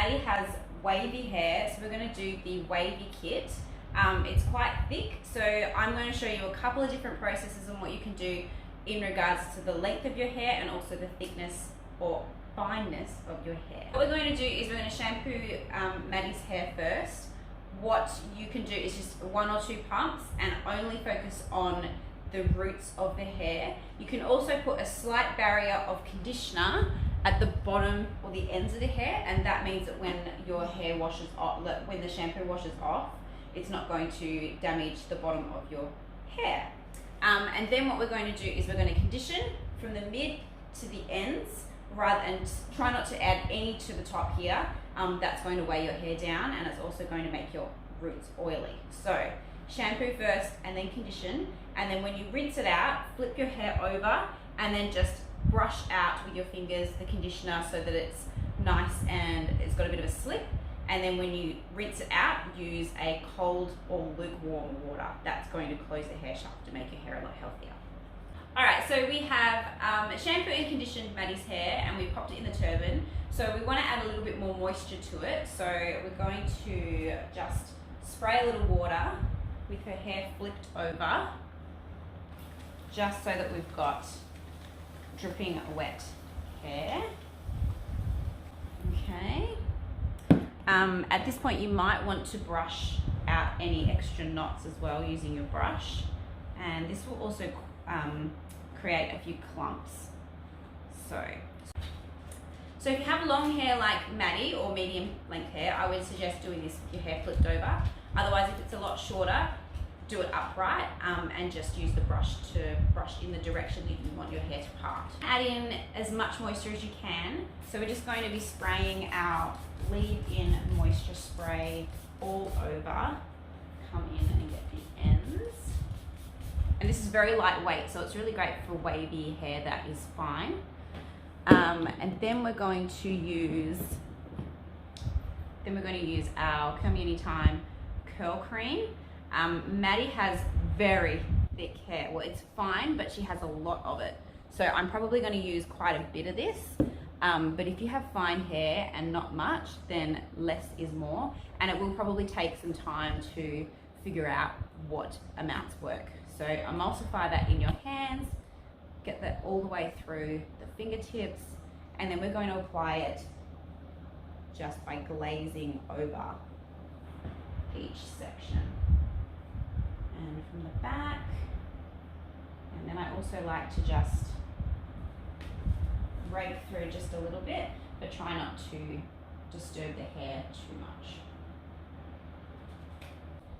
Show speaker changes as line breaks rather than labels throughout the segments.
Maddie has wavy hair, so we're going to do the wavy kit. It's quite thick, so I'm going to show you a couple of different processes on what you can do in regards to the length of your hair and also the thickness or fineness of your hair. What we're going to do is we're going to shampoo Maddie's hair first. What you can do is just 1 or 2 pumps and only focus on the roots of the hair. You can also put a slight barrier of conditioner at the bottom or the ends of the hair, and that means that when your hair washes off, when the shampoo washes off, it's not going to damage the bottom of your hair. And then what we're going to do is we're going to condition from the mid to the ends, and try not to add any to the top here. That's going to weigh your hair down, and it's also going to make your roots oily. So shampoo first and then condition, and then when you rinse it out, flip your hair over and then just brush out with your fingers the conditioner so that it's nice and it's got a bit of a slip. And then when you rinse it out, use a cold or lukewarm water. That's going to close the hair shaft to make your hair a lot healthier. Alright, so we have shampoo and conditioned Maddie's hair, and we popped it in the turban. So we want to add a little bit more moisture to it. So we're going to just spray a little water with her hair flipped over, just so that we've got dripping wet hair. Okay. At this point, you might want to brush out any extra knots as well using your brush, and this will also create a few clumps. So if you have long hair like Maddie or medium length hair, I would suggest doing this with your hair flipped over. Otherwise, if it's a lot shorter, do it upright and just use the brush to brush in the direction that you want your hair to part. Add in as much moisture as you can. So we're just going to be spraying our leave-in moisture spray all over. Come in and get the ends. And this is very lightweight, so it's really great for wavy hair that is fine. And then we're going to use our Curl Me Anytime curl cream. Maddie has very thick hair. Well, it's fine, but she has a lot of it. So I'm probably going to use quite a bit of this. But if you have fine hair and not much, then less is more. And it will probably take some time to figure out what amounts work. So emulsify that in your hands, get that all the way through the fingertips, and then we're going to apply it just by glazing over each section. And from the back, and then I also like to just rake through just a little bit, but try not to disturb the hair too much.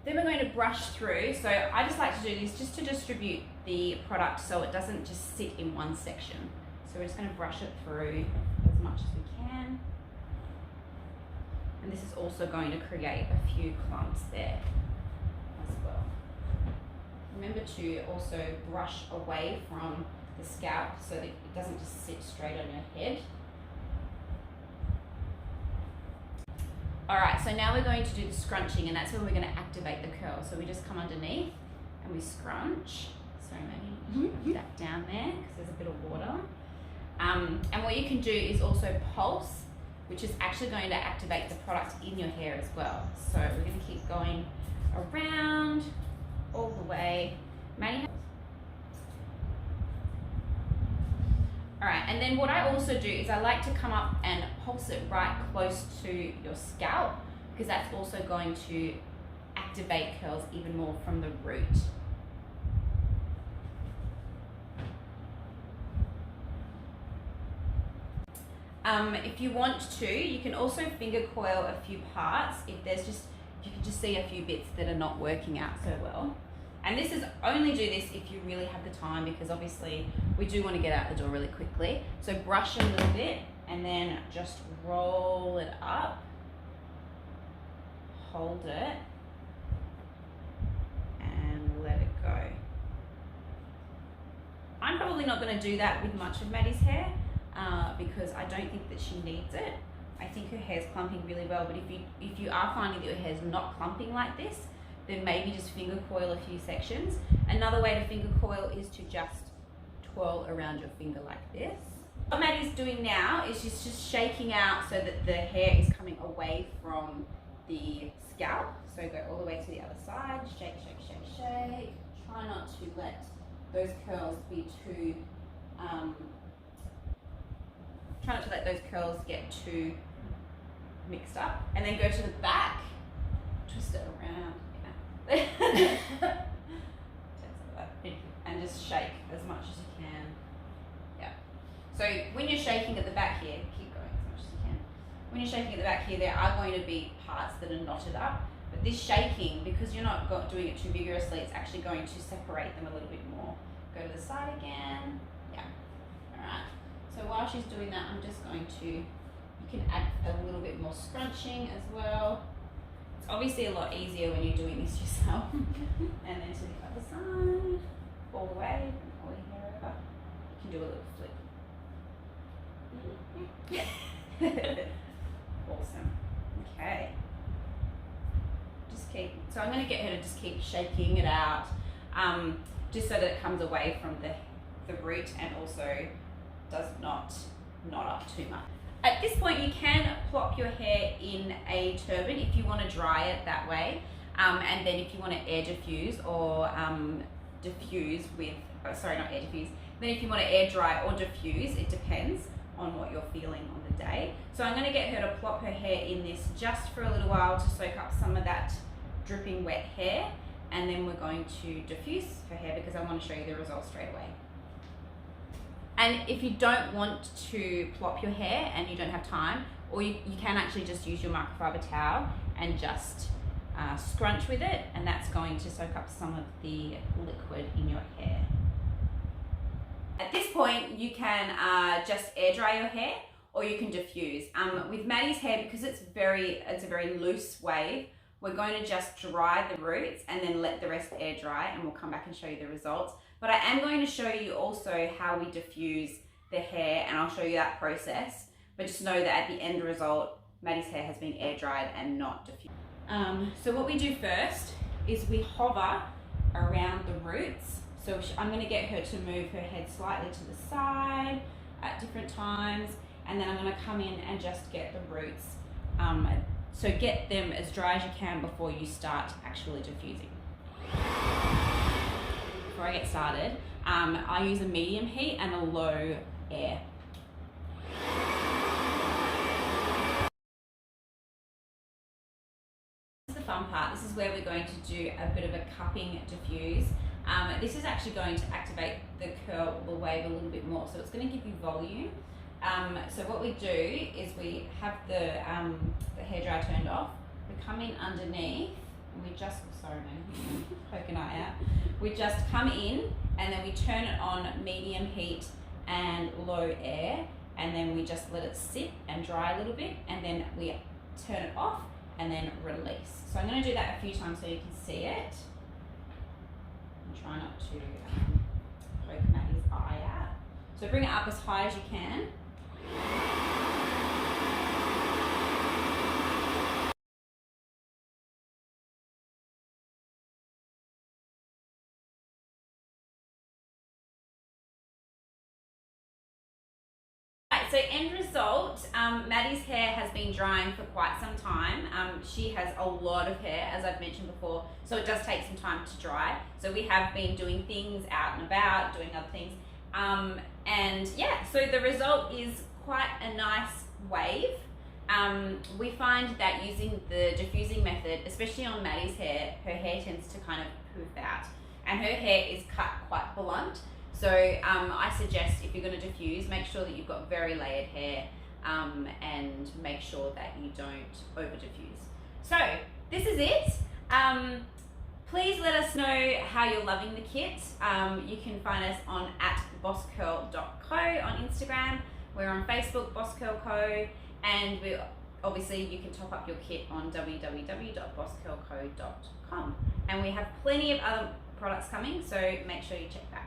Then we're going to brush through. So I just like to do this just to distribute the product so it doesn't just sit in one section. So we're just going to brush it through as much as we can. And this is also going to create a few clumps there as well. Remember to also brush away from the scalp so that it doesn't just sit straight on your head. Alright, so now we're going to do the scrunching, and that's when we're going to activate the curl. So we just come underneath and we scrunch. Sorry, Maggie, put that down there because there's a bit of water. And what you can do is also pulse, which is actually going to activate the product in your hair as well. So we're going to keep going around all the way. Maddie. Alright, and then what I also do is I like to come up and pulse it right close to your scalp, because that's also going to activate curls even more from the root. If you want to, you can also finger coil a few parts if you can just see a few bits that are not working out so well. And this is only do this if you really have the time, because obviously we do want to get out the door really quickly. So brush a little bit and then just roll it up, hold it, and let it go. I'm probably not going to do that with much of Maddie's hair because I don't think that she needs it. I think her hair's clumping really well, but if you are finding that your hair's not clumping like this, then maybe just finger coil a few sections. Another way to finger coil is to just twirl around your finger like this. What Maddie's doing now is she's just shaking out so that the hair is coming away from the scalp. So go all the way to the other side, shake, shake, shake, shake. Try not to let those curls be too, try not to let those curls get too mixed up. And then go to the back, twist it around, and just shake as much as you can. Yeah. So when you're shaking at the back here, keep going as much as you can. When you're shaking at the back here, there are going to be parts that are knotted up, but this shaking, because you're not doing it too vigorously, it's actually going to separate them a little bit more. Go to the side again. Yeah. All right. So while she's doing that, I'm just going to, you can add a little bit more scrunching as well. It's obviously a lot easier when you're doing this yourself. And then to the other side, all the way, bring all your hair over. You can do a little flip. Awesome. Okay. Just keep, so I'm going to get her to just keep shaking it out, just so that it comes away from the root and also does not knot up too much. At this point, you can plop your hair in a turban if you want to dry it that way, and then if you want to air diffuse or diffuse with, oh, sorry, not air diffuse, then if you want to air dry or diffuse, it depends on what you're feeling on the day. So I'm going to get her to plop her hair in this just for a little while to soak up some of that dripping wet hair, and then we're going to diffuse her hair because I want to show you the results straight away. And if you don't want to plop your hair and you don't have time, or you can actually just use your microfiber towel and just scrunch with it, and that's going to soak up some of the liquid in your hair. At this point, you can just air dry your hair, or you can diffuse. With Maddie's hair, because it's a very loose wave, we're going to just dry the roots and then let the rest air dry, and we'll come back and show you the results. But I am going to show you also how we diffuse the hair, and I'll show you that process. But just know that at the end result, Maddie's hair has been air dried and not diffused. So what we do first is we hover around the roots. So I'm going to get her to move her head slightly to the side at different times, and then I'm going to come in and just get the roots. So get them as dry as you can before you start actually diffusing. Before I get started, I use a medium heat and a low air. This is the fun part. This is where we're going to do a bit of a cupping diffuse. This is actually going to activate the curl, the wave a little bit more, so it's going to give you volume. So what we do is we have the hairdryer turned off, we come in underneath, and we just, sorry man, poke an eye out. We just come in and then we turn it on medium heat and low air, and then we just let it sit and dry a little bit, and then we turn it off and then release. So I'm going to do that a few times so you can see it. And try not to poke Maddie's eye out. So bring it up as high as you can. So end result, Maddie's hair has been drying for quite some time. She has a lot of hair, as I've mentioned before, so it does take some time to dry. So we have been doing things out and about, doing other things. And yeah, so the result is quite a nice wave. We find that using the diffusing method, especially on Maddie's hair, her hair tends to kind of poof out. And her hair is cut quite blunt. So I suggest if you're going to diffuse, make sure that you've got very layered hair, and make sure that you don't over diffuse. So this is it. Please let us know how you're loving the kit. You can find us on @bosscurl.co on Instagram. We're on Facebook, bosscurl.co, and obviously you can top up your kit on www.bosscurl.co.com. And we have plenty of other products coming, so make sure you check that.